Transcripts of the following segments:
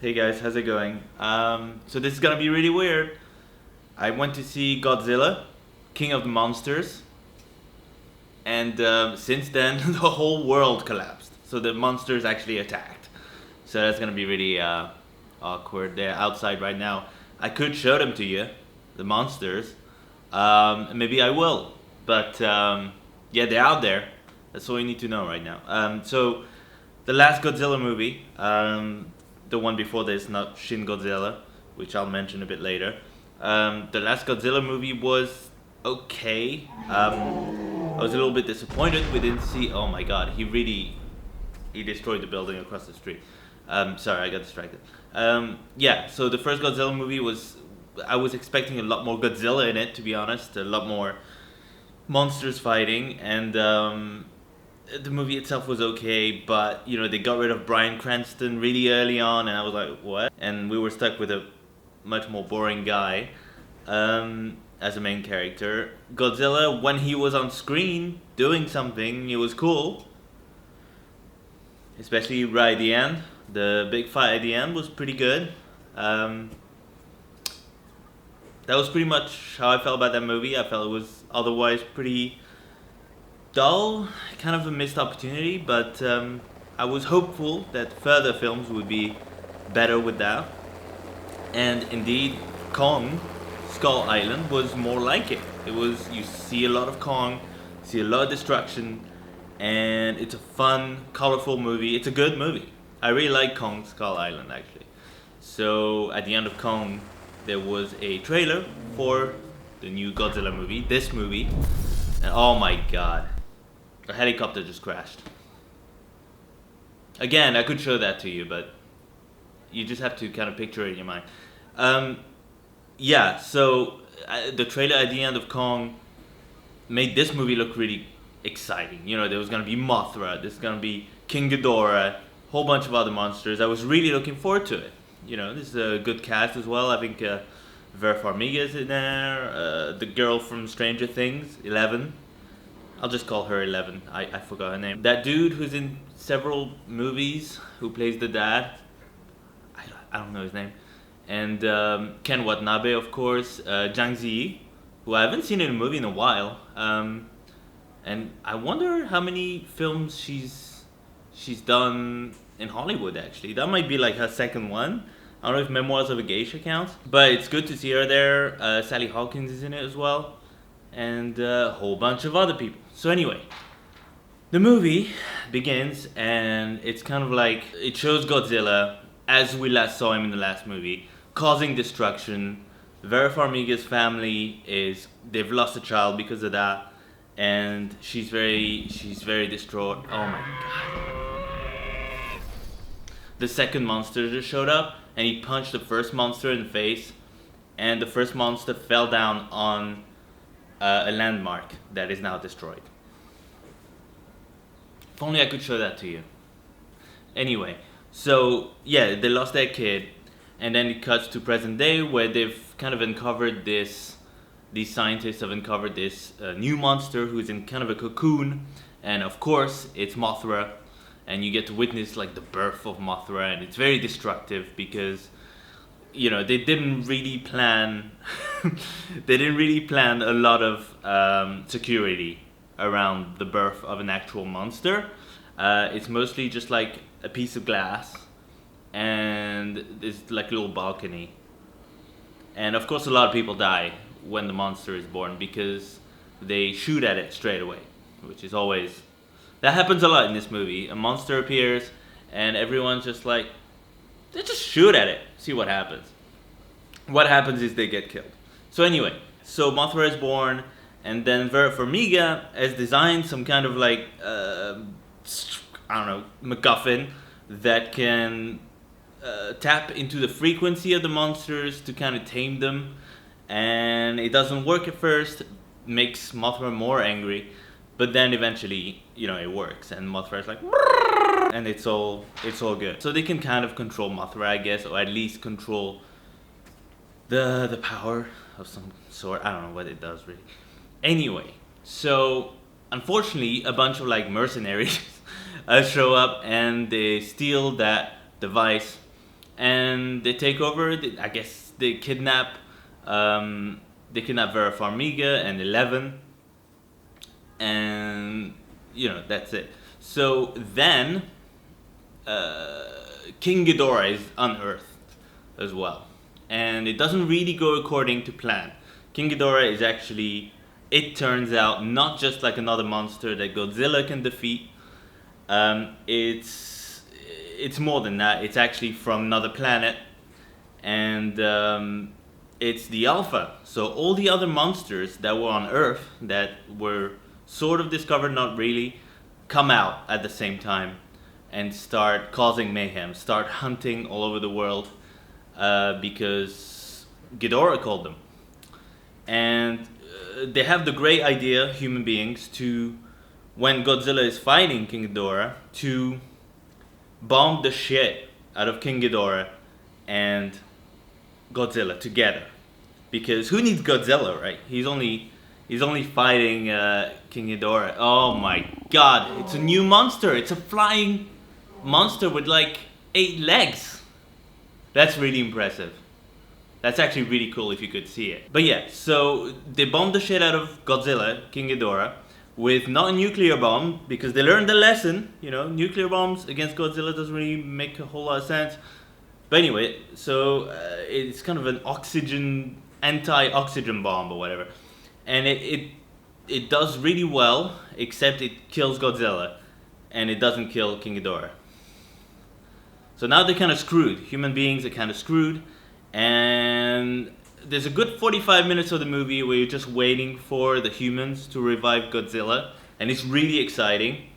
Hey guys, how's it going? So this is gonna be really weird. I went to see Godzilla, King of the Monsters, and since then the whole world collapsed. So the monsters actually attacked. So that's gonna be really awkward. They're outside right now. I could show them to you, the monsters. Maybe I will, but yeah, they're out there. That's all you need to know right now. So the last Godzilla movie, the one before this, not Shin Godzilla, which I'll mention a bit later. The last Godzilla movie was okay. I was a little bit disappointed. We didn't see. Oh my God, he destroyed the building across the street. Sorry, I got distracted. Yeah, so the first Godzilla movie was. I was expecting a lot more Godzilla in it, to be honest. A lot more monsters fighting, and the movie itself was okay, but you know they got rid of Bryan Cranston really early on, and I was like, what? And we were stuck with a much more boring guy as a main character. Godzilla, when he was on screen doing something, it was cool. Especially right at the end, the big fight at the end was pretty good. That was pretty much how I felt about that movie. I felt it was otherwise pretty dull, kind of a missed opportunity, but I was hopeful that further films would be better with that. And indeed, Kong, Skull Island, was more like it. It was, you see a lot of Kong, see a lot of destruction, and it's a fun, colorful movie. It's a good movie. I really like Kong, Skull Island, actually. So at the end of Kong, there was a trailer for the new Godzilla movie, this movie, and oh my God, a helicopter just crashed. Again, I could show that to you, but you just have to kind of picture it in your mind. Yeah, so the trailer at the end of Kong made this movie look really exciting. You know, there was gonna be Mothra, there's gonna be King Ghidorah, a whole bunch of other monsters. I was really looking forward to it. You know, this is a good cast as well. I think Vera Farmiga is in there. The girl from Stranger Things, 11. I'll just call her 11. I forgot her name. That dude who's in several movies, who plays the dad. I don't know his name. And Ken Watanabe, of course. Zhang Ziyi, who I haven't seen in a movie in a while. And I wonder how many films she's done in Hollywood, actually. That might be like her second one. I don't know if Memoirs of a Geisha counts. But it's good to see her there. Sally Hawkins is in it as well. And a whole bunch of other people. So anyway, the movie begins and it's kind of like, it shows Godzilla as we last saw him in the last movie, causing destruction. Vera Farmiga's family they've lost a child because of that, and she's very distraught. Oh my God. The second monster just showed up and he punched the first monster in the face, and the first monster fell down on a landmark that is now destroyed. If only I could show that to you. Anyway, so yeah, they lost their kid, and then it cuts to present day where they've kind of uncovered this. These scientists have uncovered this new monster who's in kind of a cocoon, and of course it's Mothra, and you get to witness like the birth of Mothra, and it's very destructive because you know they didn't really plan a lot of security around the birth of an actual monster. It's mostly just like a piece of glass and there's like a little balcony, and of course a lot of people die when the monster is born because they shoot at it straight away, which is always, that happens a lot in this movie. A monster appears and everyone's just like, they just shoot at it, see what happens. What happens is they get killed. So anyway, so Mothra is born, and then Vera Farmiga has designed some kind of like I don't know, MacGuffin that can tap into the frequency of the monsters to kind of tame them, and it doesn't work at first, makes Mothra more angry, but then eventually, you know, it works, and Mothra is like, and it's all good. So they can kind of control Mothra, I guess, or at least control the power of some sort. I don't know what it does really. Anyway, so unfortunately, a bunch of like mercenaries show up and they steal that device and they take over. I guess they kidnap Vera Farmiga and 11, and that's it. So then King Ghidorah is unearthed as well, and it doesn't really go according to plan. King Ghidorah is actually, it turns out, not just like another monster that Godzilla can defeat. It's more than that. It's actually from another planet, and it's the Alpha. So all the other monsters that were on Earth that were sort of discovered, not really, come out at the same time and start causing mayhem, start hunting all over the world, because Ghidorah called them. And they have the great idea, human beings, to, when Godzilla is fighting King Ghidorah, to bomb the shit out of King Ghidorah and Godzilla together. Because who needs Godzilla, right? He's only fighting King Ghidorah. Oh my god, it's a new monster. It's a flying monster with like 8 legs. That's really impressive. That's actually really cool if you could see it. But yeah, so they bombed the shit out of Godzilla, King Ghidorah, with not a nuclear bomb, because they learned the lesson. Nuclear bombs against Godzilla doesn't really make a whole lot of sense. But anyway, so it's kind of an anti-oxygen bomb or whatever. And it does really well, except it kills Godzilla, and it doesn't kill King Ghidorah. So now they're kind of screwed. Human beings are kind of screwed. And there's a good 45 minutes of the movie where you're just waiting for the humans to revive Godzilla, and it's really exciting.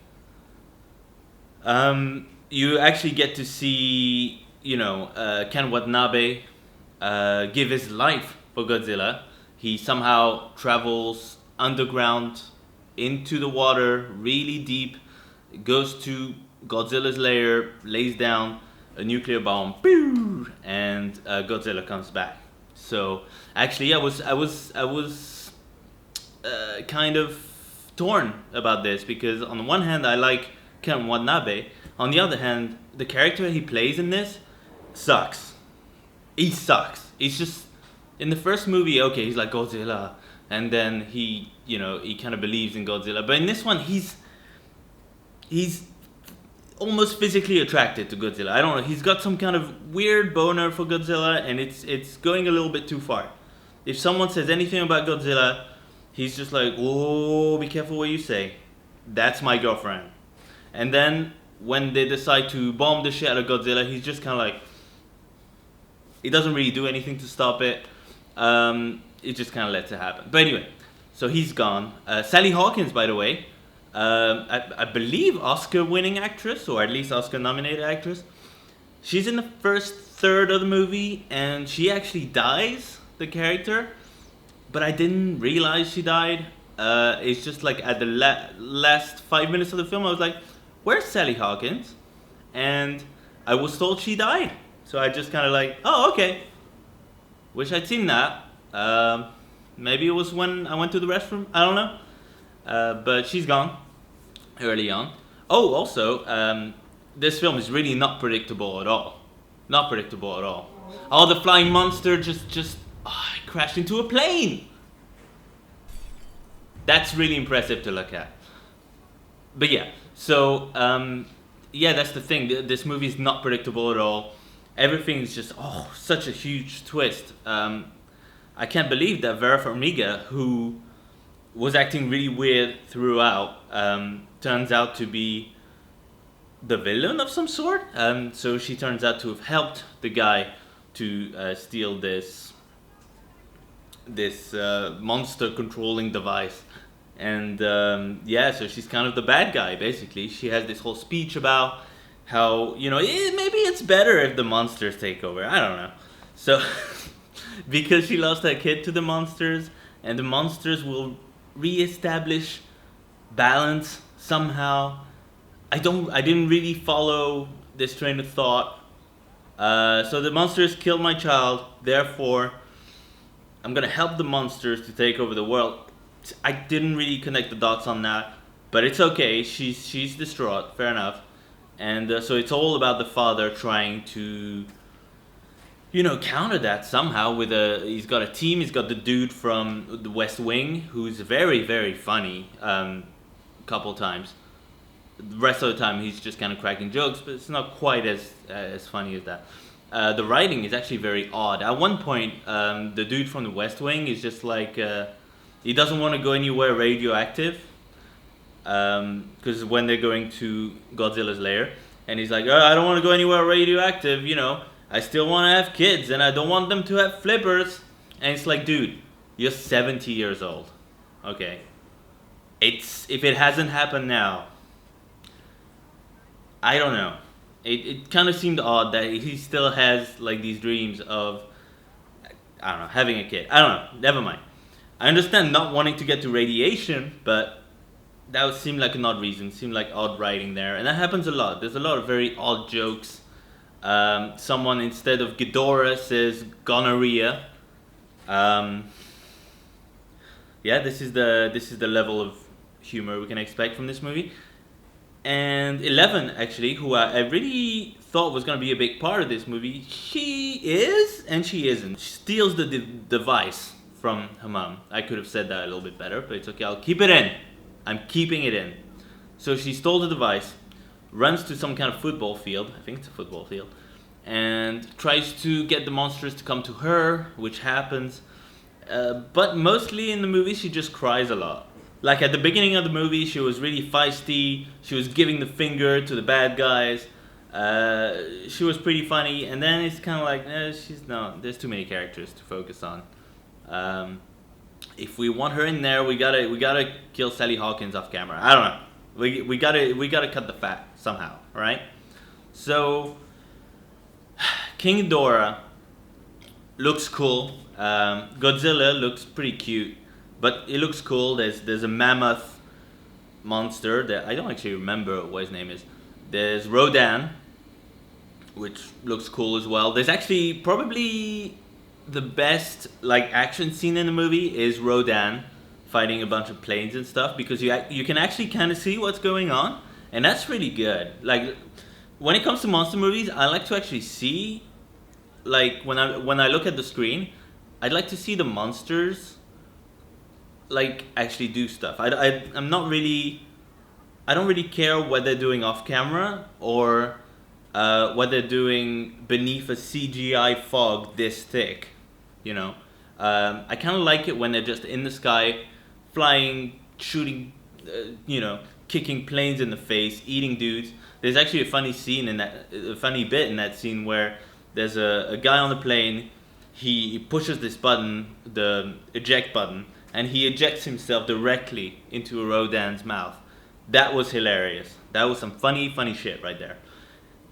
You actually get to see, Ken Watanabe give his life for Godzilla. He somehow travels underground into the water, really deep, goes to Godzilla's lair, lays down a nuclear bomb, and Godzilla comes back. So actually, I was kind of torn about this, because on the one hand I like Ken Watanabe, on the other hand the character he plays in this sucks. He sucks. He's just, in the first movie, okay, he's like Godzilla, and then he kind of believes in Godzilla, but in this one he's almost physically attracted to Godzilla. I don't know. He's got some kind of weird boner for Godzilla, and it's going a little bit too far. If someone says anything about Godzilla, he's just like, "Oh, be careful what you say. That's my girlfriend." And then when they decide to bomb the shit out of Godzilla, he's just kind of like, he doesn't really do anything to stop it. It just kind of lets it happen. But anyway, so he's gone. Sally Hawkins, by the way. I believe Oscar-winning actress, or at least Oscar-nominated actress. She's in the first third of the movie, and she actually dies, the character. But I didn't realize she died. It's just like at the last 5 minutes of the film, I was like, "Where's Sally Hawkins?" And I was told she died. So I just kind of like, "Oh, okay. Wish I'd seen that." Maybe it was when I went to the restroom. I don't know. But she's gone early on. Oh, also, this film is really not predictable at all. Not predictable at all. Oh, the flying monster just crashed into a plane. That's really impressive to look at. But yeah, so that's the thing. This movie is not predictable at all. Everything's just such a huge twist. I can't believe that Vera Farmiga, who was acting really weird throughout, turns out to be the villain of some sort. So she turns out to have helped the guy to steal this monster controlling device. And so she's kind of the bad guy, basically. She has this whole speech about how, maybe it's better if the monsters take over. I don't know. So, because she lost her kid to the monsters, and the monsters will re-establish balance somehow. I didn't really follow this train of thought. So the monsters killed my child, therefore I'm gonna help the monsters to take over the world. I didn't really connect the dots on that, but it's okay. She's distraught, fair enough. And so it's all about the father trying to counter that somehow with he's got a team. He's got the dude from the West Wing who's very, very funny. A couple times. The rest of the time he's just kind of cracking jokes, but it's not quite as funny as that. The writing is actually very odd. At one point, the dude from the West Wing is just like he doesn't want to go anywhere radioactive because when they're going to Godzilla's lair, and he's like, I don't want to go anywhere radioactive. I still want to have kids, and I don't want them to have flippers. And it's like, dude, you're 70 years old. Okay, if it hasn't happened now, I don't know. It kind of seemed odd that he still has like these dreams of, I don't know, having a kid. I don't know. Never mind. I understand not wanting to get to radiation, but that would seem like an odd reason. Seemed like odd writing there, and that happens a lot. There's a lot of very odd jokes. Someone instead of Ghidorah says gonorrhea. Yeah, this is the level of humor we can expect from this movie. And 11, actually, who I really thought was going to be a big part of this movie, she is and she isn't. She steals the device from her mom. I could have said that a little bit better, but it's okay. I'll keep it in. I'm keeping it in. So she stole the device, runs to some kind of football field. I think it's a football field. And tries to get the monsters to come to her, which happens. But mostly in the movie, she just cries a lot. Like at the beginning of the movie, she was really feisty. She was giving the finger to the bad guys. She was pretty funny, and then it's kind of like, she's not. There's too many characters to focus on. If we want her in there, we gotta kill Sally Hawkins off camera. I don't know. We gotta cut the fat somehow, right? So King Ghidorah looks cool. Godzilla looks pretty cute. But it looks cool. There's a mammoth monster that I don't actually remember what his name is. There's Rodan, which looks cool as well. There's actually probably the best like action scene in the movie is Rodan fighting a bunch of planes and stuff, because you can actually kind of see what's going on, and that's really good. Like when it comes to monster movies, I like to actually see, like when I look at the screen, I'd like to see the monsters like actually do stuff. I don't really care what they're doing off camera or what they're doing beneath a CGI fog this thick. I kind of like it when they're just in the sky, flying, shooting, kicking planes in the face, eating dudes. There's actually a funny bit in that scene where there's a guy on the plane. He pushes this button, the eject button, and he ejects himself directly into a Rodan's mouth. That was hilarious. That was some funny shit right there.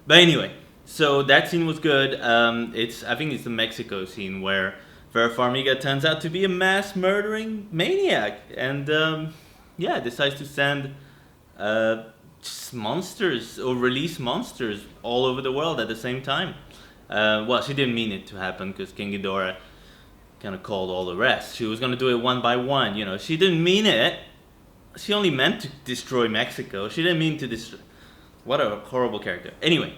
But anyway, so that scene was good. I think it's the Mexico scene where Vera Farmiga turns out to be a mass murdering maniac, and decides to send monsters or release monsters all over the world at the same time. Well, she didn't mean it to happen because King Ghidorah kind of called all the rest. She was going to do it one by one. She didn't mean it. She only meant to destroy Mexico. She didn't mean to destroy. What a horrible character. Anyway,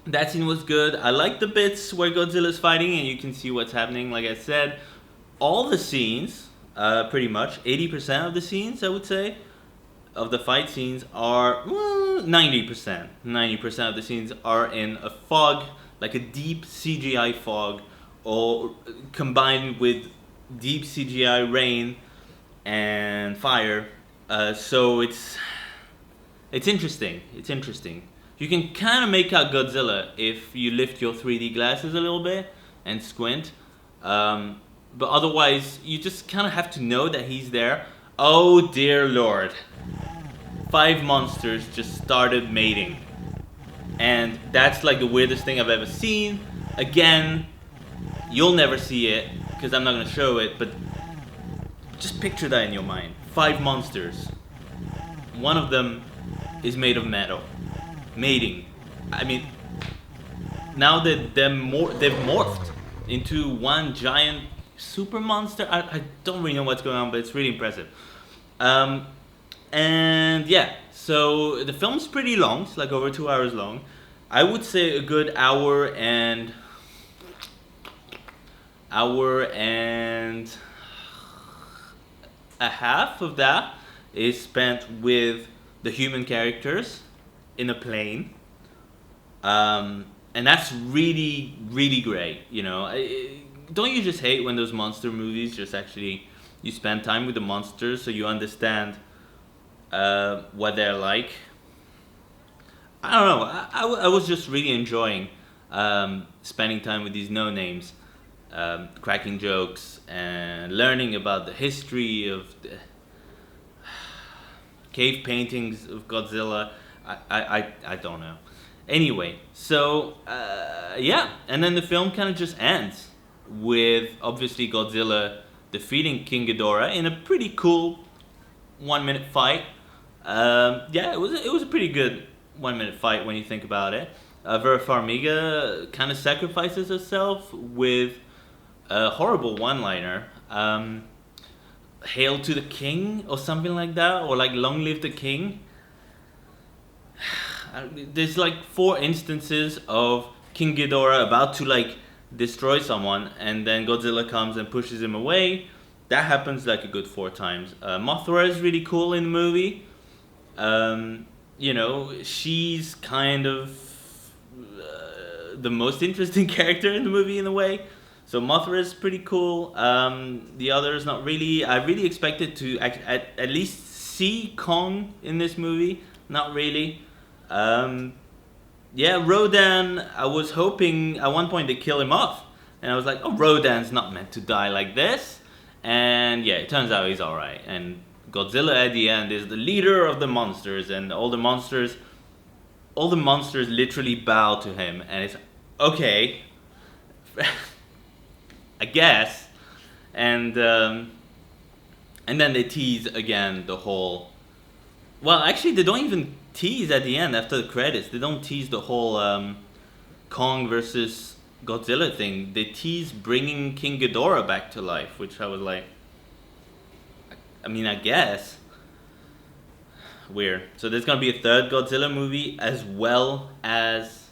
that scene was good. I like the bits where Godzilla's fighting and you can see what's happening. Like I said, all the scenes, pretty much 80% of the scenes, I would say, of the fight scenes are 90%. 90% of the scenes are in a fog, like a deep CGI fog, or combined with deep CGI rain and fire. So it's interesting. It's interesting. You can kind of make out Godzilla if you lift your 3D glasses a little bit and squint. But otherwise, you just kind of have to know that he's there. Oh dear Lord. 5 monsters just started mating. And that's like the weirdest thing I've ever seen. Again, you'll never see it because I'm not going to show it, but just picture that in your mind. 5 monsters. One of them is made of metal. Mating. I mean, now that they've morphed into one giant super monster. I don't really know what's going on, but it's really impressive. And yeah, so the film's pretty long. It's like over 2 hours long. I would say a good hour and hour and a half of that is spent with the human characters in a plane. And that's really, really great. You know, don't you just hate when those monster movies just actually you spend time with the monsters so you understand what they're like? I don't know. I was just really enjoying spending time with these no names, cracking jokes and learning about the history of the cave paintings of Godzilla. I don't know. Anyway, so yeah, and then the film kind of just ends with obviously Godzilla defeating King Ghidorah in a pretty cool 1 minute fight. Yeah, it was a pretty good 1 minute fight when you think about it. Vera Farmiga kind of sacrifices herself with a horrible one-liner. Hail to the king or something like that, or like long live the king. There's like 4 instances of King Ghidorah about to like destroy someone, and then Godzilla comes and pushes him away. That happens like a good 4 times. Mothra is really cool in the movie. You know, she's kind of the most interesting character in the movie in a way. So Mothra is pretty cool. The others not really. I really expected to at least see Kong in this movie. Not really. Yeah, Rodan, I was hoping at one point they kill him off. And I was like, oh, Rodan's not meant to die like this. And yeah, it turns out he's alright. And Godzilla at the end is the leader of the monsters. And all the monsters literally bow to him. And it's, okay, I guess. And then they tease again the whole... Well, actually, they don't even tease at the end after the credits. They don't tease the whole Kong versus Godzilla thing. They tease bringing King Ghidorah back to life, which I was like, I mean, I guess weird. So there's gonna be a 3rd Godzilla movie as well as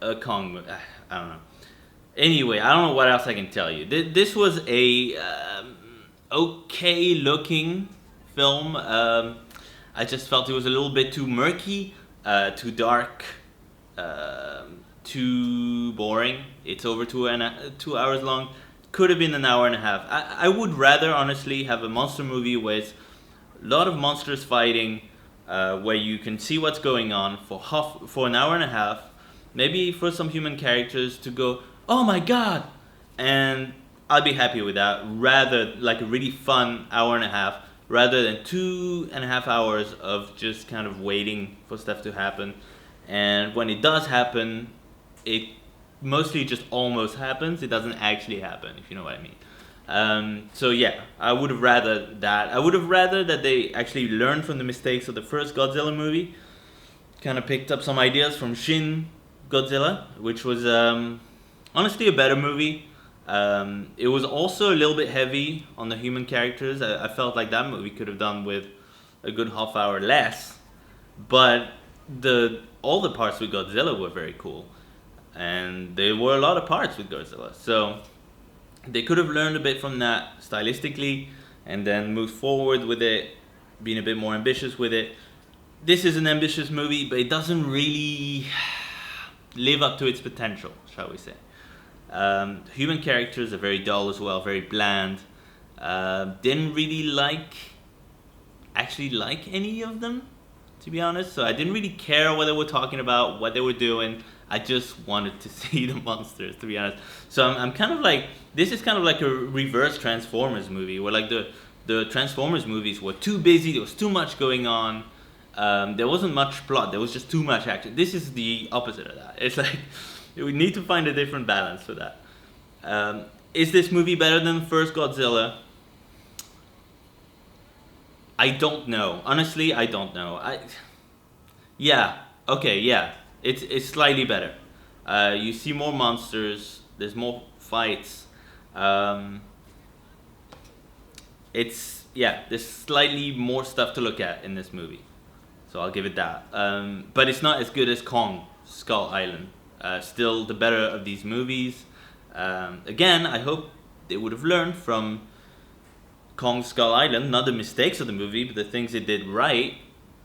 a Kong movie. I don't know. Anyway, I don't know what else I can tell you. This was a okay looking film. I just felt it was a little bit too murky, too dark, too boring. It's over 2 hours long. Could have been an hour and a half. I would rather, honestly, have a monster movie with a lot of monsters fighting, where you can see what's going on for an hour and a half. Maybe for some human characters to go, oh my god, and I'd be happy with that. Rather, like a really fun hour and a half, rather than 2.5 hours of just kind of waiting for stuff to happen. And when it does happen, it mostly just almost happens. It doesn't actually happen, if you know what I mean. So yeah, I would have rather that. I would have rather that they actually learned from the mistakes of the first Godzilla movie. Kind of picked up some ideas from Shin Godzilla, which was honestly a better movie. It was also a little bit heavy on the human characters. I felt like that movie could have done with a good half hour less. But all the parts with Godzilla were very cool. And there were a lot of parts with Godzilla. So they could have learned a bit from that stylistically and then moved forward with it, being a bit more ambitious with it. This is an ambitious movie, but it doesn't really live up to its potential, shall we say. Human characters are very dull as well, very bland. Didn't really actually like any of them, to be honest. So I didn't really care what they were talking about, what they were doing. I just wanted to see the monsters, to be honest. So I'm kind of like, this is kind of like a reverse Transformers movie, where like the Transformers movies were too busy, there was too much going on. There wasn't much plot, there was just too much action. This is the opposite of that. It's like, we need to find a different balance for that. Is this movie better than the first Godzilla? I don't know. Honestly, I don't know. Yeah. It's slightly better. You see more monsters. There's more fights. There's slightly more stuff to look at in this movie. So I'll give it that. But it's not as good as Kong Skull Island. Still the better of these movies. Again, I hope they would have learned from Kong Skull Island, not the mistakes of the movie, but the things they did right,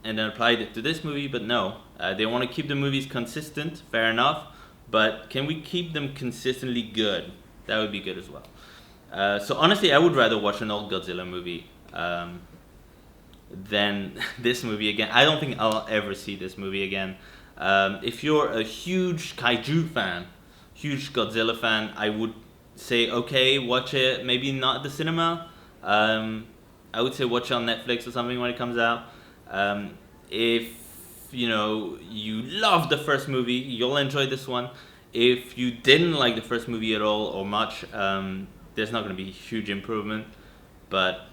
and then applied it to this movie. But no, they want to keep the movies consistent, fair enough, but can we keep them consistently good? That would be good as well. So honestly, I would rather watch an old Godzilla movie than this movie again. I don't think I'll ever see this movie again. If you're a huge kaiju fan, huge Godzilla fan, I would say, okay, watch it, maybe not at the cinema. I would say watch it on Netflix or something when it comes out. If you love the first movie, you'll enjoy this one. If you didn't like the first movie at all or much, there's not going to be a huge improvement, but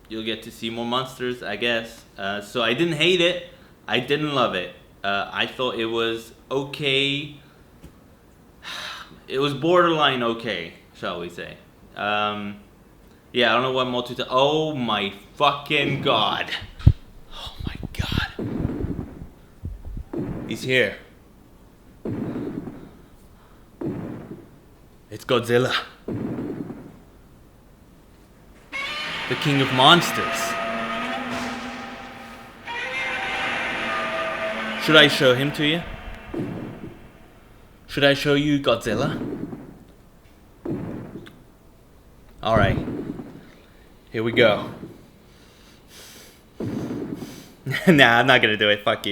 you'll get to see more monsters, I guess. So I didn't hate it, I didn't love it. I thought it was okay. It was borderline okay, shall we say. Yeah, I don't know what more to tell. Oh my fucking god. Oh my god. He's here. It's Godzilla. The king of monsters. Should I show him to you? Should I show you Godzilla? Alright. Here we go. Nah, I'm not gonna do it. Fuck you.